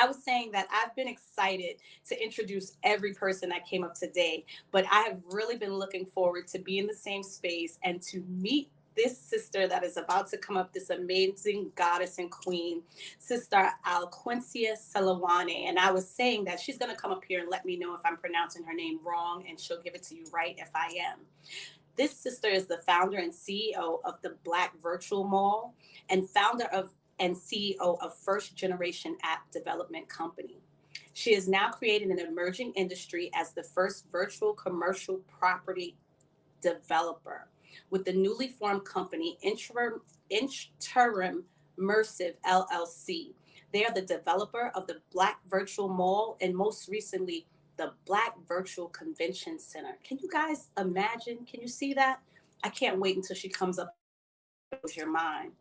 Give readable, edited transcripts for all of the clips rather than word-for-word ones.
I was saying that I've been excited to introduce every person that came up today, but I have really been looking forward to be in the same space and to meet this sister that is about to come up, this amazing goddess and queen, Sister Alquincia Selolwane. And I was saying that she's going to come up here and let me know if I'm pronouncing her name wrong, and she'll give it to you right if I am. This sister is the founder and CEO of the Black Virtual Mall and founder of and CEO of First Generation App Development Company. She is now creating an emerging industry as the first virtual commercial property developer with the newly formed company Interim Immersive LLC. They are the developer of the Black Virtual Mall and most recently the Black Virtual Convention Center. Can you guys imagine? Can you see that? I can't wait until she comes up and blows your mind.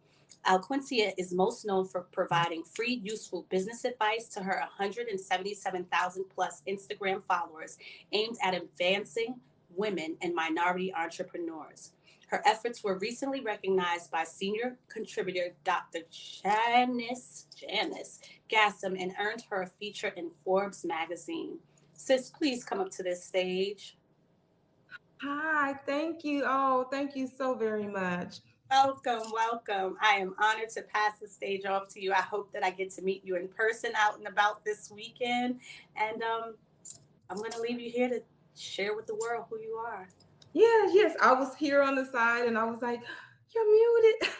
Alquincia is most known for providing free, useful business advice to her 177,000 plus Instagram followers aimed at advancing women and minority entrepreneurs. Her efforts were recently recognized by senior contributor Dr. Janice Gassam and earned her a feature in Forbes magazine. Sis, please come up to this stage. Hi, thank you. Oh, thank you so very much. Welcome, welcome. I am honored to pass the stage off to you. I hope that I get to meet you in person out and about this weekend. And I'm going to leave you here to share with the world who you are. Yes, yes. I was here on the side and I was like, you're muted.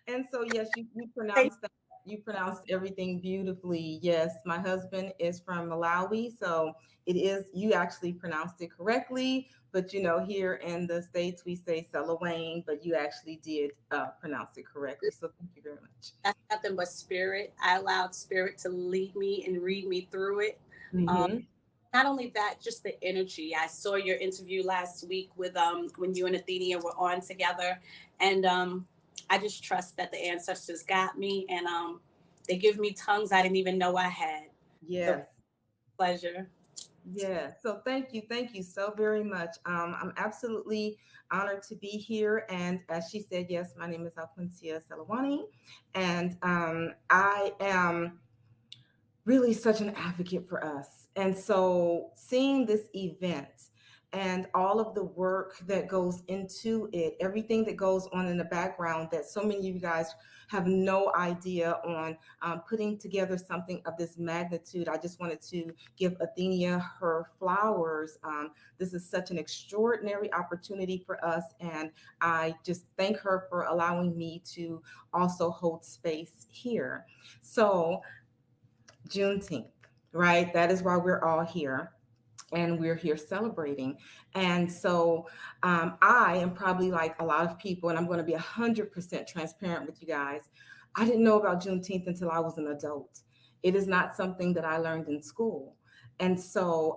And so yes, you Thank pronounced that. You pronounced everything beautifully. Yes, my husband is from Malawi, so it is you actually pronounced it correctly. But here in the States we say Selawayne, but you actually did pronounce it correctly. So thank you very much. That's nothing but spirit. I allowed spirit to lead me and read me through it. Um, Mm-hmm. Not only that, just the energy. I saw your interview last week with when you and Athenia were on together, and I just trust that the ancestors got me, and they give me tongues I didn't even know I had. The Yes. pleasure. Yeah, so thank you so very much. I'm absolutely honored to be here. And as she said, yes, my name is Alquincia Selolwane, and I am really such an advocate for us. And so seeing this event and all of the work that goes into it, everything that goes on in the background that so many of you guys have no idea on putting together something of this magnitude. I just wanted to give Athenia her flowers. This is such an extraordinary opportunity for us. And I just thank her for allowing me to also hold space here. So Juneteenth, right? That is why we're all here and we're here celebrating. And so I am probably like a lot of people, and I'm going to be 100% transparent with you guys. I didn't know about Juneteenth until I was an adult. It is not something that I learned in school. And so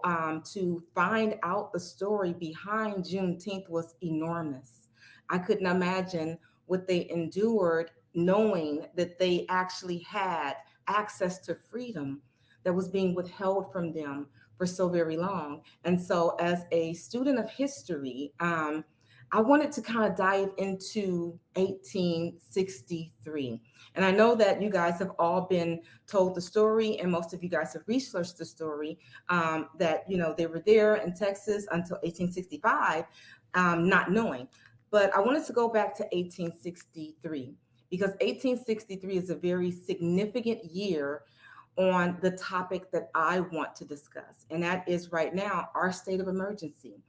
to find out the story behind Juneteenth was enormous. I couldn't imagine what they endured knowing that they actually had access to freedom that was being withheld from them for so very long. And so, as a student of history, I wanted to kind of dive into 1863. And I know that you guys have all been told the story, and most of you guys have researched the story that, they were there in Texas until 1865, not knowing. But I wanted to go back to 1863 because 1863 is a very significant year on the topic that I want to discuss, and that is right now our state of emergency.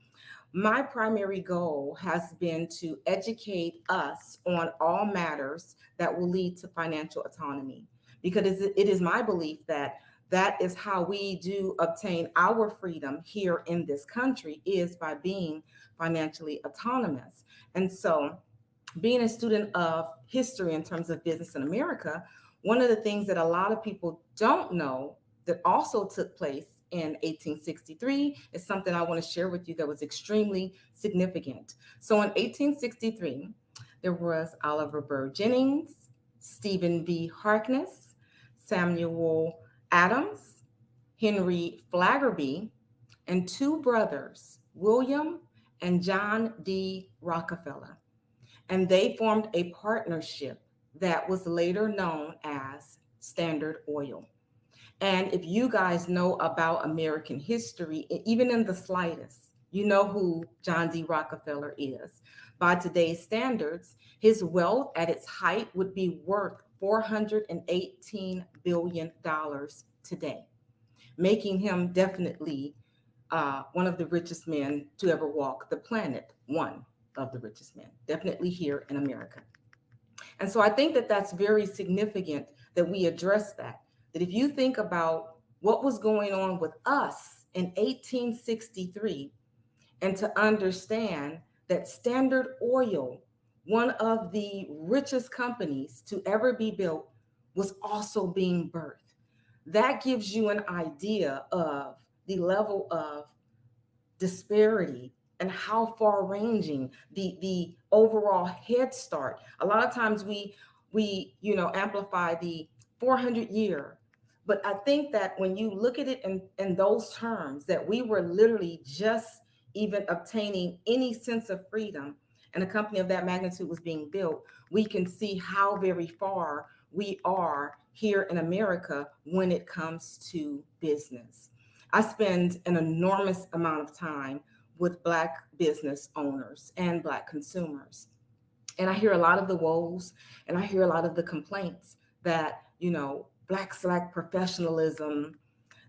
My primary goal has been to educate us on all matters that will lead to financial autonomy, because it is my belief that that is how we do obtain our freedom here in this country is by being financially autonomous. And so being a student of history in terms of business in America, one of the things that a lot of people don't know that also took place in 1863 is something I want to share with you that was extremely significant. So in 1863, there was Oliver Bird Jennings, Stephen B. Harkness, Samuel Adams, Henry Flaggerby, and two brothers, William and John D. Rockefeller, and they formed a partnership that was later known as Standard Oil. And if you guys know about American history, even in the slightest, you know who John D. Rockefeller is. By today's standards, his wealth at its height would be worth $418 billion today, making him definitely one of the richest men to ever walk the planet, one of the richest men, definitely here in America. And so I think that that's very significant that we address that. That if you think about what was going on with us in 1863, and to understand that Standard Oil, one of the richest companies to ever be built, was also being birthed. That gives you an idea of the level of disparity and how far ranging the overall head start. A lot of times we amplify the 400-year, but I think that when you look at it in those terms, that we were literally just even obtaining any sense of freedom, and a company of that magnitude was being built, we can see how very far we are here in America when it comes to business. I spend an enormous amount of time with Black business owners and Black consumers. And I hear a lot of the woes and I hear a lot of the complaints that, Blacks lack professionalism,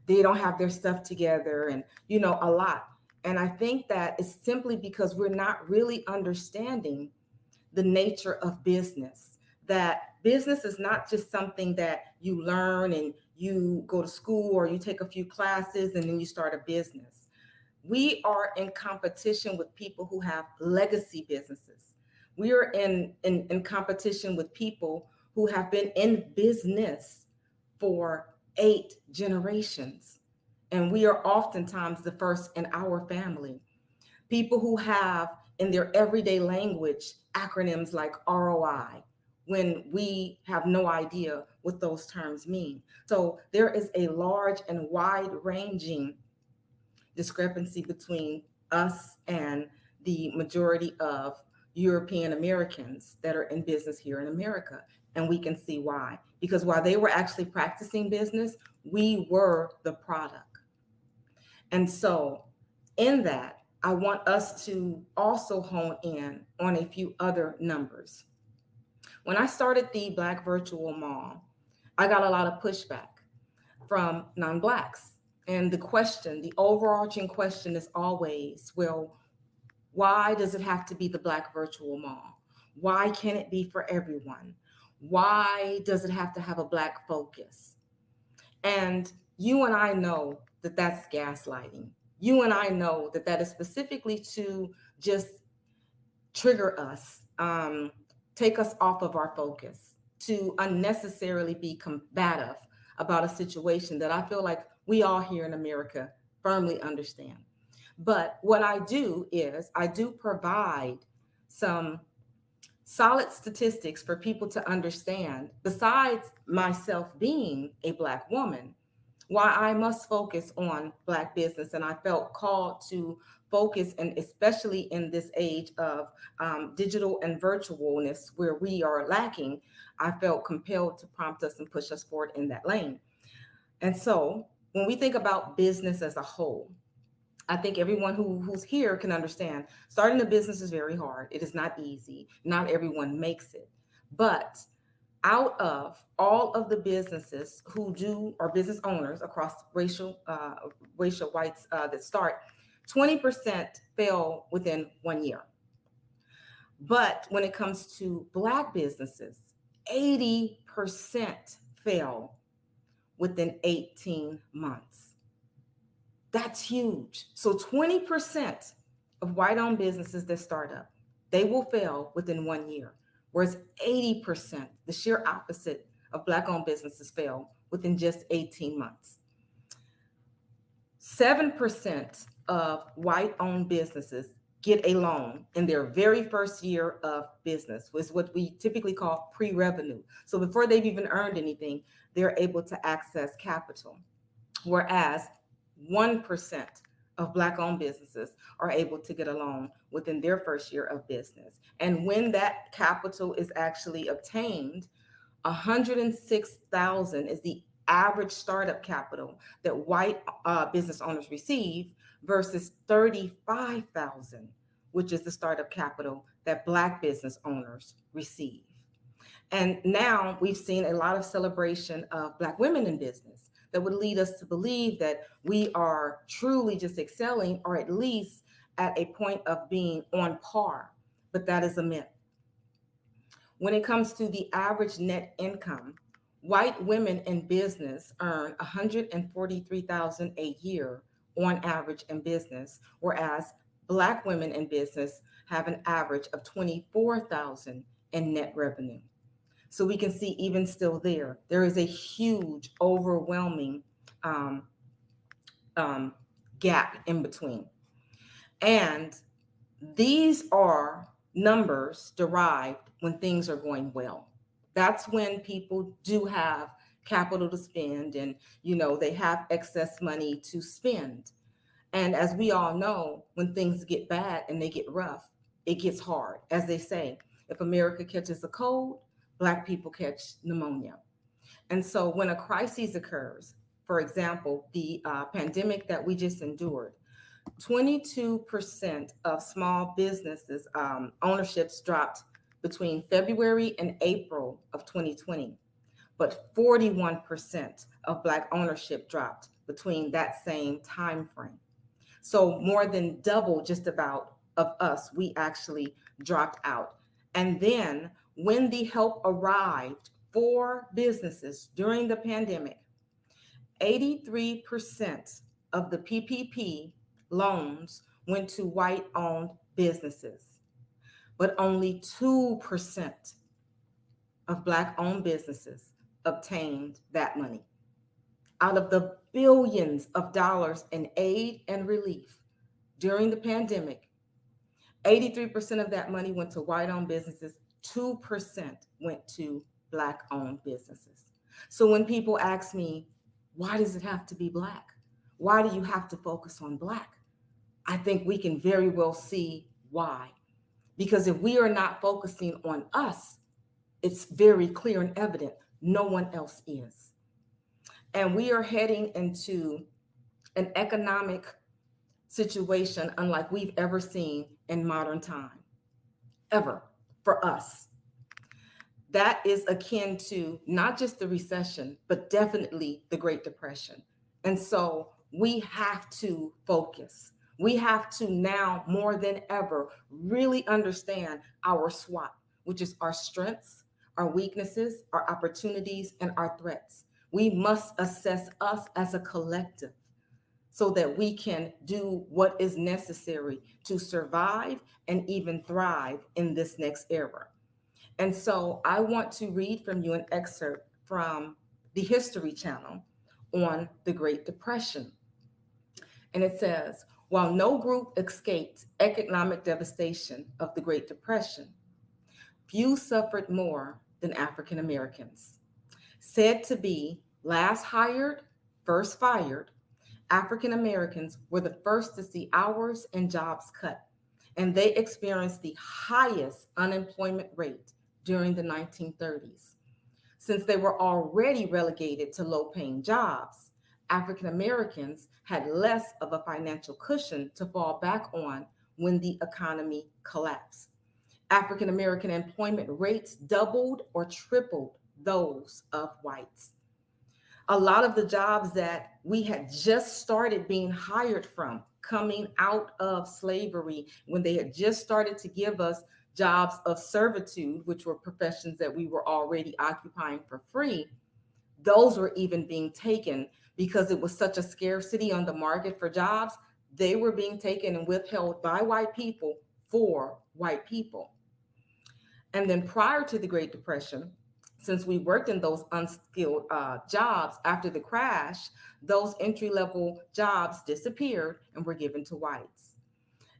they don't have their stuff together, and, a lot. And I think that it's simply because we're not really understanding the nature of business. That business is not just something that you learn and you go to school or you take a few classes and then you start a business. We are in competition with people who have legacy businesses. We are in competition with people who have been in business for 8 generations. And we are oftentimes the first in our family. People who have in their everyday language acronyms like ROI, when we have no idea what those terms mean. So there is a large and wide ranging discrepancy between us and the majority of European Americans that are in business here in America. And we can see why. Because while they were actually practicing business, we were the product. And so, in that, I want us to also hone in on a few other numbers. When I started the Black Virtual Mall, I got a lot of pushback from non Blacks. And the overarching question is always, well, why does it have to be the Black Virtual Mall? Why can't it be for everyone? Why does it have to have a Black focus? And you and I know that that's gaslighting. You and I know that that is specifically to just trigger us, take us off of our focus, to unnecessarily be combative about a situation that I feel like we all here in America firmly understand. But what I do is I do provide some solid statistics for people to understand, besides myself being a Black woman, why I must focus on Black business. And I felt called to focus, and especially in this age of digital and virtualness where we are lacking, I felt compelled to prompt us and push us forward in that lane. And so when we think about business as a whole, I think everyone who's here can understand starting a business is very hard. It is not easy. Not everyone makes it. But out of all of the businesses who do, or business owners across racial whites that start, 20% fail within 1 year. But when it comes to Black businesses, 80% fail within 18 months. That's huge. So 20% of white-owned businesses that start up, they will fail within 1 year, whereas 80%, the sheer opposite of Black-owned businesses, fail within just 18 months. 7% of white-owned businesses get a loan in their very first year of business, which is what we typically call pre-revenue. So before they've even earned anything, they're able to access capital, whereas 1% of Black-owned businesses are able to get a loan within their first year of business. And when that capital is actually obtained, 106,000 is the average startup capital that white business owners receive versus 35,000, which is the startup capital that Black business owners receive. And now we've seen a lot of celebration of Black women in business that would lead us to believe that we are truly just excelling, or at least at a point of being on par. But that is a myth. When it comes to the average net income, white women in business earn 143,000 a year on average in business, whereas Black women in business have an average of 24,000 in net revenue. So we can see, even still, there is a huge, overwhelming um, um, gap in between. And these are numbers derived when things are going well. That's when people do have capital to spend, and they have excess money to spend. And as we all know, when things get bad and they get rough, it gets hard. As they say, if America catches a cold, Black people catch pneumonia. And so when a crisis occurs, for example, the pandemic that we just endured, 22% of small businesses ownerships dropped between February and April of 2020, but 41% of Black ownership dropped between that same time frame. So more than double, just about, of us, we actually dropped out. And then when the help arrived for businesses during the pandemic, 83% of the PPP loans went to white owned businesses, but only 2% of Black owned businesses obtained that money. Out of the billions of dollars in aid and relief during the pandemic, 83% of that money went to white owned businesses, 2% went to Black owned businesses. So when people ask me, why does it have to be Black? Why do you have to focus on Black? I think we can very well see why. Because if we are not focusing on us, it's very clear and evident no one else is. And we are heading into an economic situation unlike we've ever seen in modern time, ever, for us. That is akin to not just the recession, but definitely the Great Depression. And so we have to focus. We have to now more than ever really understand our SWOT, which is our strengths, our weaknesses, our opportunities, and our threats. We must assess us as a collective so that we can do what is necessary to survive and even thrive in this next era. And so I want to read from you an excerpt from the History Channel on the Great Depression. And it says, while no group escaped economic devastation of the Great Depression, few suffered more than African Americans. Said to be last hired, first fired, African Americans were the first to see hours and jobs cut, and they experienced the highest unemployment rate during the 1930s. Since they were already relegated to low-paying jobs, African Americans had less of a financial cushion to fall back on when the economy collapsed. African American employment rates doubled or tripled those of whites. A lot of the jobs that we had just started being hired from, coming out of slavery, when they had just started to give us jobs of servitude, which were professions that we were already occupying for free, those were even being taken because it was such a scarcity on the market for jobs. They were being taken and withheld by white people for white people. And then prior to the Great Depression, since we worked in those unskilled jobs after the crash, those entry-level jobs disappeared and were given to whites.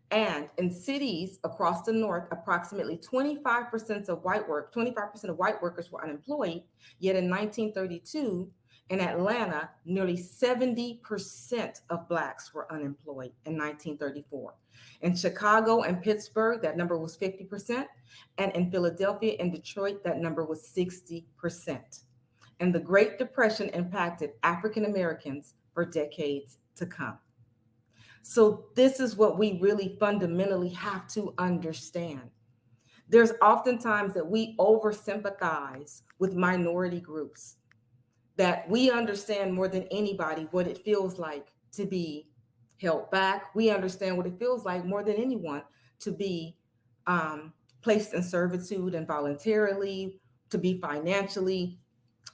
And in cities across the North, approximately 25% of white workers were unemployed. Yet in 1932, in Atlanta, nearly 70% of Blacks were unemployed in 1934. In Chicago and Pittsburgh, that number was 50%. And in Philadelphia and Detroit, that number was 60%. and the Great Depression impacted African Americans for decades to come. So, this is what we really fundamentally have to understand. There's oftentimes that we over sympathize with minority groups, that we understand more than anybody what it feels like to be held back. We understand what it feels like more than anyone to be placed in servitude and voluntarily, to be financially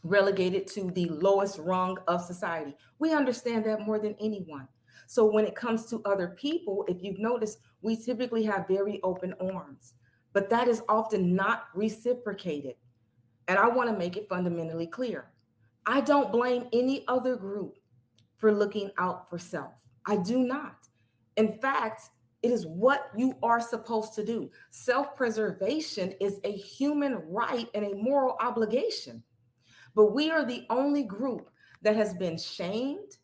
relegated to the lowest rung of society. We understand that more than anyone. So when it comes to other people, if you've noticed, we typically have very open arms, but that is often not reciprocated. And I want to make it fundamentally clear. I don't blame any other group for looking out for self. I do not. In fact, it is what you are supposed to do. Self preservation is a human right and a moral obligation. But we are the only group that has been shamed,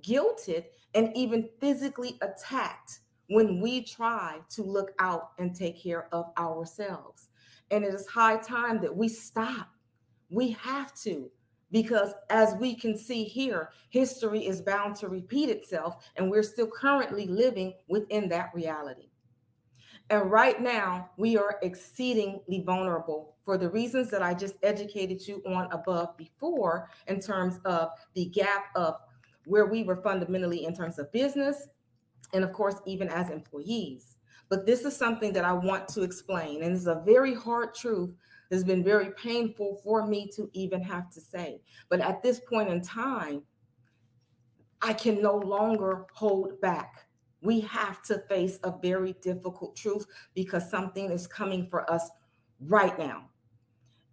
guilted, and even physically attacked when we try to look out and take care of ourselves. And it is high time that we stop. We have to, because as we can see here, history is bound to repeat itself, and we're still currently living within that reality. And right now, we are exceedingly vulnerable for the reasons that I just educated you on above before, in terms of the gap of where we were fundamentally in terms of business, and of course, even as employees. But this is something that I want to explain, and it's a very hard truth that's been very painful for me to even have to say. But at this point in time, I can no longer hold back. We have to face a very difficult truth because something is coming for us right now.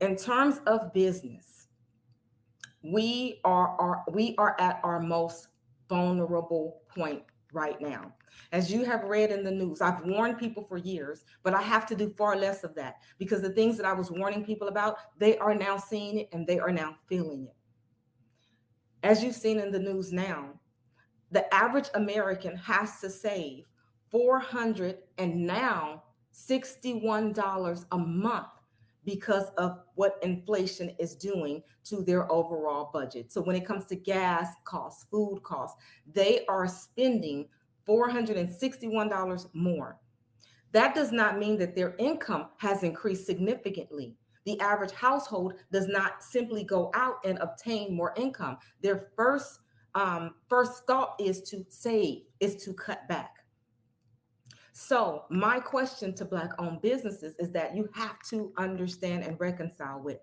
In terms of business, we are at our most vulnerable point right now. As you have read in the news, I've warned people for years, but I have to do far less of that, because the things that I was warning people about, they are now seeing it and they are now feeling it. As you've seen in the news now, the average American has to save 400 and now $61 a month because of what inflation is doing to their overall budget. So when it comes to gas costs, food costs, they are spending $461 more. That does not mean that their income has increased significantly. The average household does not simply go out and obtain more income. Their first thought is to save, is to cut back. So my question to Black-owned businesses is that you have to understand and reconcile with.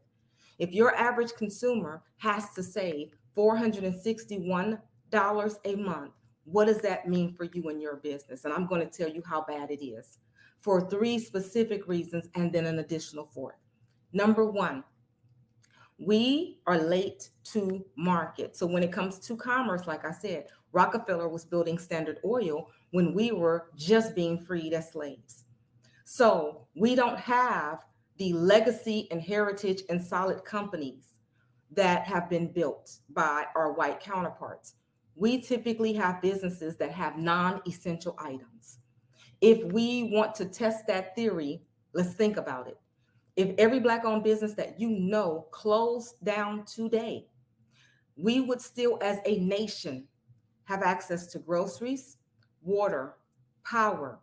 If your average consumer has to save $461 a month, what does that mean for you and your business? And I'm going to tell you how bad it is for three specific reasons, and then an additional fourth. Number one, we are late to market. So when it comes to commerce, like I said, Rockefeller was building Standard Oil when we were just being freed as slaves. So we don't have the legacy and heritage and solid companies that have been built by our white counterparts. We typically have businesses that have non-essential items. If we want to test that theory, let's think about it. If every Black-owned business that you know closed down today, we would still, as a nation, have access to groceries, water, power,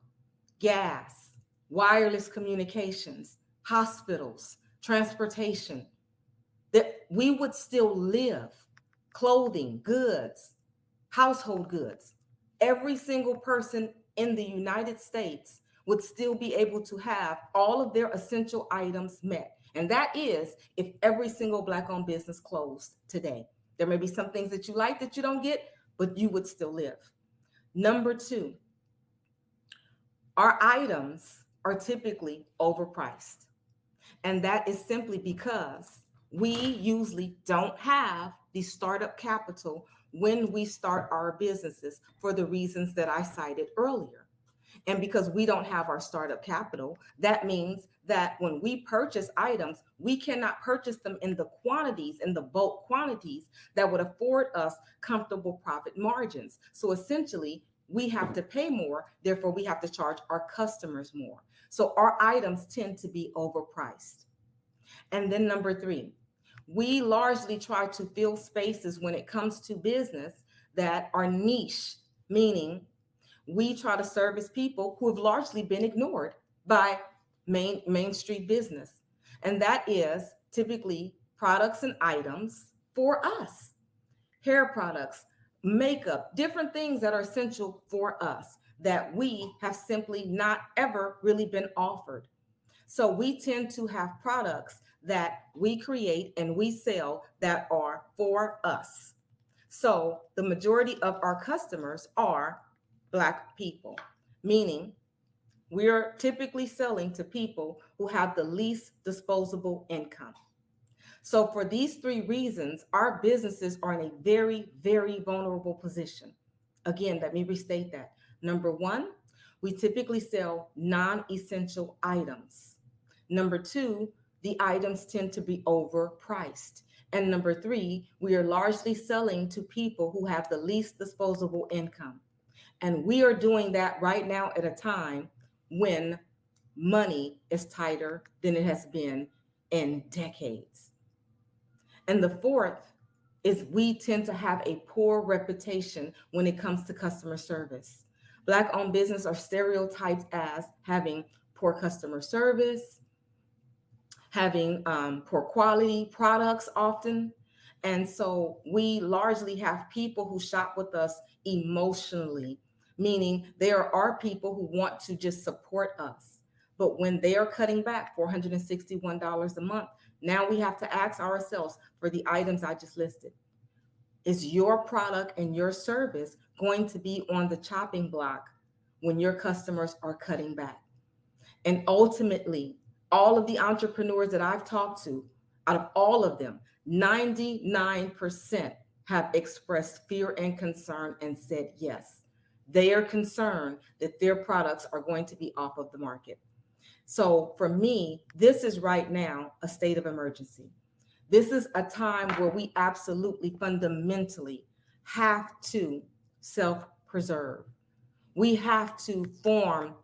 gas, wireless communications, hospitals, transportation, that we would still live, clothing, goods, household goods. Every single person in the United States would still be able to have all of their essential items met. And that is if every single Black-owned business closed today. There may be some things that you like that you don't get, but you would still live. Number two, our items are typically overpriced. And that is simply because we usually don't have the startup capital when we start our businesses for the reasons that I cited earlier. And because we don't have our startup capital, that means that when we purchase items, we cannot purchase them in the quantities, in the bulk quantities that would afford us comfortable profit margins. So essentially, we have to pay more, therefore we have to charge our customers more. So our items tend to be overpriced. And then number three, We largely try to fill spaces when it comes to business that are niche, meaning we try to service people who have largely been ignored by Main Street business. And that is typically products and items for us, hair products, makeup, different things that are essential for us that we have simply not ever really been offered. So we tend to have products that we create and we sell that are for us. So the majority of our customers are Black people, meaning we're typically selling to people who have the least disposable income. So for these three reasons, our businesses are in a very, very vulnerable position. Again, let me restate that. Number one, we typically sell non-essential items. Number two, the items tend to be overpriced. And number three, we are largely selling to people who have the least disposable income. And we are doing that right now at a time when money is tighter than it has been in decades. And the fourth is we tend to have a poor reputation when it comes to customer service. Black owned business are stereotyped as having poor customer service, having poor quality products often. And so we largely have people who shop with us emotionally, meaning there are people who want to just support us. But when they are cutting back $461 a month, now we have to ask ourselves for the items I just listed. Is your product and your service going to be on the chopping block when your customers are cutting back? And ultimately, all of the entrepreneurs that I've talked to, out of all of them, 99% have expressed fear and concern and said yes. They are concerned that their products are going to be off of the market. So for me, this is right now a state of emergency. This is a time where we absolutely fundamentally have to self preserve. We have to form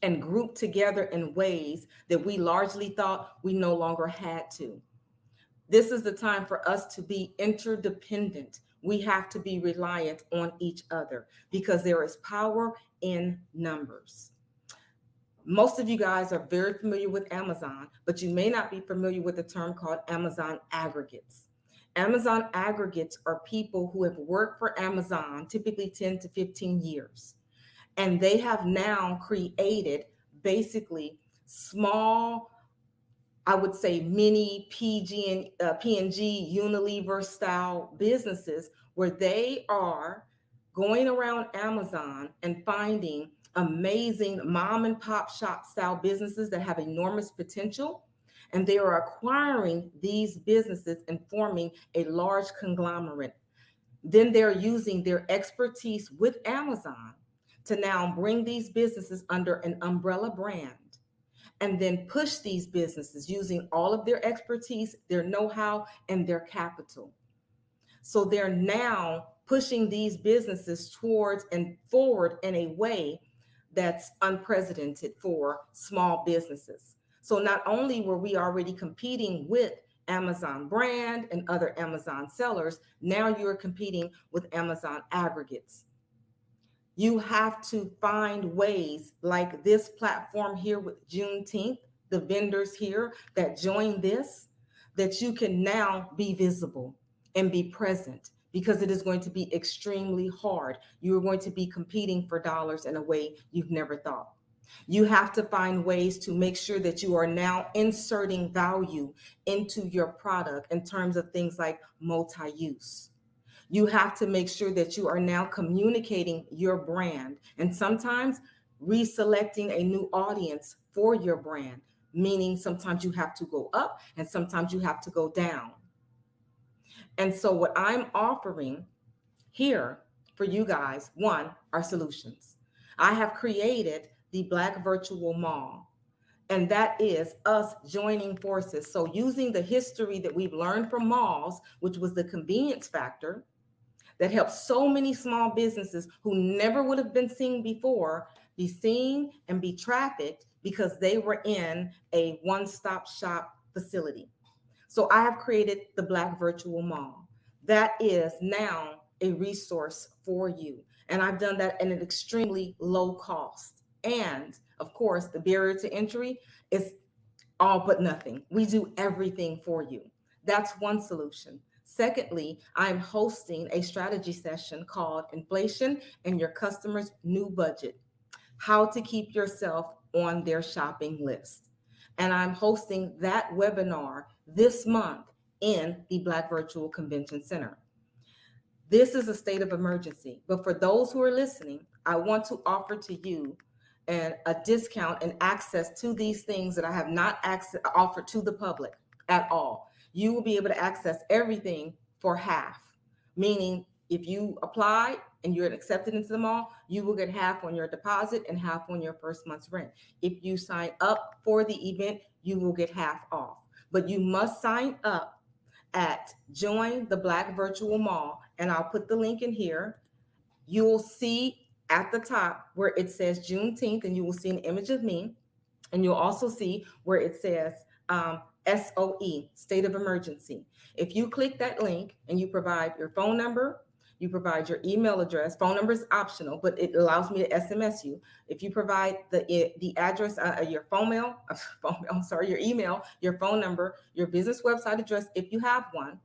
and group together in ways that we largely thought we no longer had to. This is the time for us to be interdependent. We have to be reliant on each other because there is power in numbers. Most of you guys are very familiar with Amazon, but you may not be familiar with the term called Amazon aggregates. Amazon aggregates are people who have worked for Amazon typically 10 to 15 years. And they have now created basically small, I would say mini PNG Unilever style businesses where they are going around Amazon and finding amazing mom and pop shop style businesses that have enormous potential. And they are acquiring these businesses and forming a large conglomerate. Then they're using their expertise with Amazon to now bring these businesses under an umbrella brand and then push these businesses using all of their expertise, their know-how, and their capital. So they're now pushing these businesses towards and forward in a way that's unprecedented for small businesses. So not only were we already competing with Amazon brand and other Amazon sellers, now you're competing with Amazon aggregates. You have to find ways like this platform here with Juneteenth, the vendors here that join this, that you can now be visible and be present because it is going to be extremely hard. You are going to be competing for dollars in a way you've never thought. You have to find ways to make sure that you are now inserting value into your product in terms of things like multi-use. You have to make sure that you are now communicating your brand and sometimes reselecting a new audience for your brand, meaning sometimes you have to go up and sometimes you have to go down. And so what I'm offering here for you guys, one, are solutions. I have created the Black Virtual Mall, and that is us joining forces. So using the history that we've learned from malls, which was the convenience factor, that helps so many small businesses who never would have been seen before be seen and be trafficked because they were in a one-stop shop facility. So I have created the Black Virtual Mall. That is now a resource for you. And I've done that at an extremely low cost. And of course, the barrier to entry is all but nothing. We do everything for you. That's one solution. Secondly, I'm hosting a strategy session called Inflation and Your Customers' New Budget: How to Keep Yourself on Their Shopping List. And I'm hosting that webinar this month in the Black Virtual Convention Center. This is a state of emergency, but for those who are listening, I want to offer to you a discount and access to these things that I have not offered to the public at all. You will be able to access everything for half, meaning if you apply and you're accepted into the mall, you will get half on your deposit and half on your first month's rent. If you sign up for the event, you will get half off. But you must sign up at Join the Black Virtual Mall, and I'll put the link in here. You'll see at the top where it says Juneteenth, and you will see an image of me. And you'll also see where it says SOE, state of emergency. If you click that link and you provide your phone number, you provide your email address. Phone number is optional, but it allows me to SMS you. If you provide the address, your your email, your phone number, your business website address, if you have one,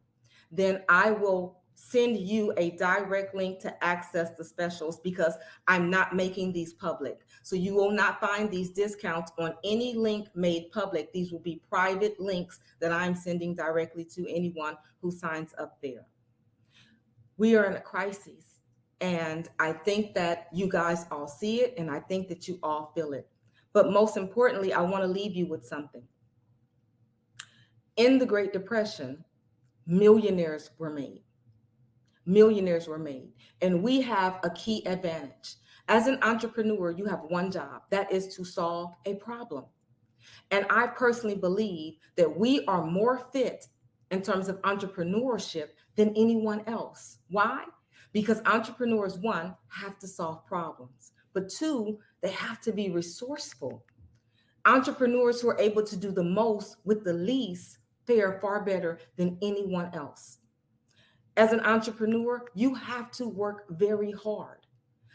then I will send you a direct link to access the specials, because I'm not making these public. So you will not find these discounts on any link made public. These will be private links that I'm sending directly to anyone who signs up there. We are in a crisis, and I think that you guys all see it, and I think that you all feel it. But most importantly, I want to leave you with something. In the Great Depression, millionaires were made. Millionaires were made. And we have a key advantage. As an entrepreneur, you have one job, that is to solve a problem. And I personally believe that we are more fit in terms of entrepreneurship than anyone else. Why? Because entrepreneurs, one, have to solve problems, but two, they have to be resourceful. Entrepreneurs who are able to do the most with the least fare far better than anyone else. As an entrepreneur, you have to work very hard.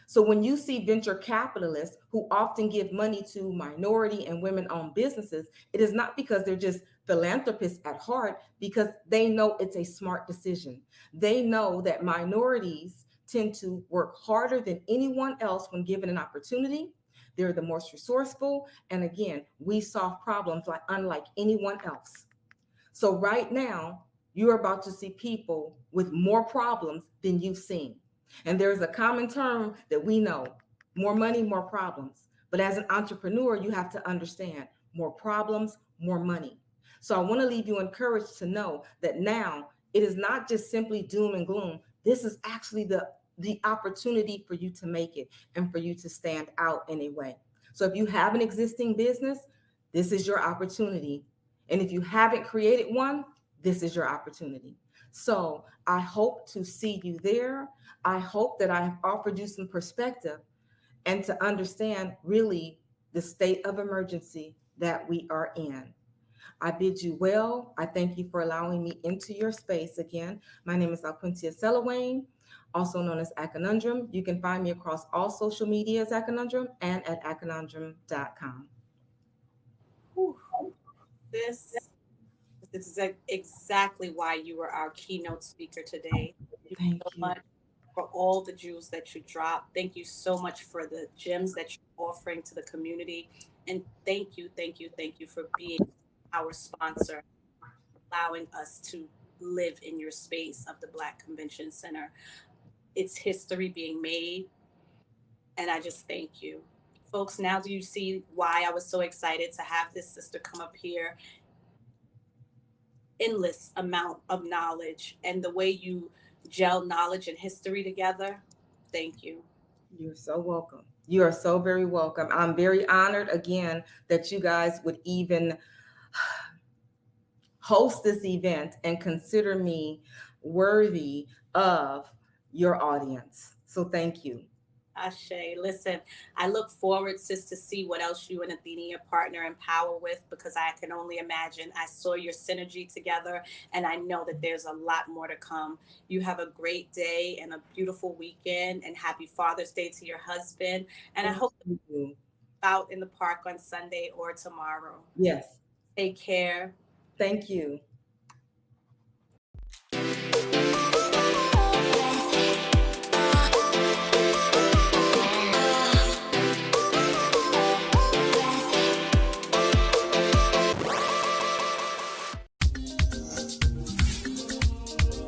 So when you see venture capitalists who often give money to minority and women-owned businesses, it is not because they're just philanthropists at heart, because they know it's a smart decision. They know that minorities tend to work harder than anyone else when given an opportunity. They're the most resourceful. And again, we solve problems like unlike anyone else. So right now, you're about to see people with more problems than you've seen. And there's a common term that we know: more money, more problems. But as an entrepreneur, you have to understand: more problems, more money. So I want to leave you encouraged to know that now it is not just simply doom and gloom. This is actually the opportunity for you to make it and for you to stand out in a way. So if you have an existing business, this is your opportunity. And if you haven't created one, this is your opportunity. So I hope to see you there. I hope that I have offered you some perspective and to understand really the state of emergency that we are in. I bid you well. I thank you for allowing me into your space again. My name is Alquincia Selolwane, also known as Akanundrum. You can find me across all social media as Akanundrum and at akanundrum.com. Whew. This this is exactly why you were our keynote speaker today. Thank you Thank so you. much for all the jewels that you dropped. Thank you so much for the gems that you're offering to the community. And thank you for being our sponsor, allowing us to live in your space of the Black Convention Center. It's history being made, and I just thank you. Folks, now do you see why I was so excited to have this sister come up here? Endless amount of knowledge, and the way you gel knowledge and history together. Thank you. You're so welcome. You are so very welcome. I'm very honored again that you guys would even host this event and consider me worthy of your audience. So thank you. Ashe. Listen, I look forward, sis, to see what else you and Athenia partner in power with, because I can only imagine. I saw your synergy together, and I know that there's a lot more to come. You have a great day and a beautiful weekend, and happy Father's Day to your husband. And I Thank hope you. you're out in the park on Sunday or tomorrow. Yes. Take care. Thank you.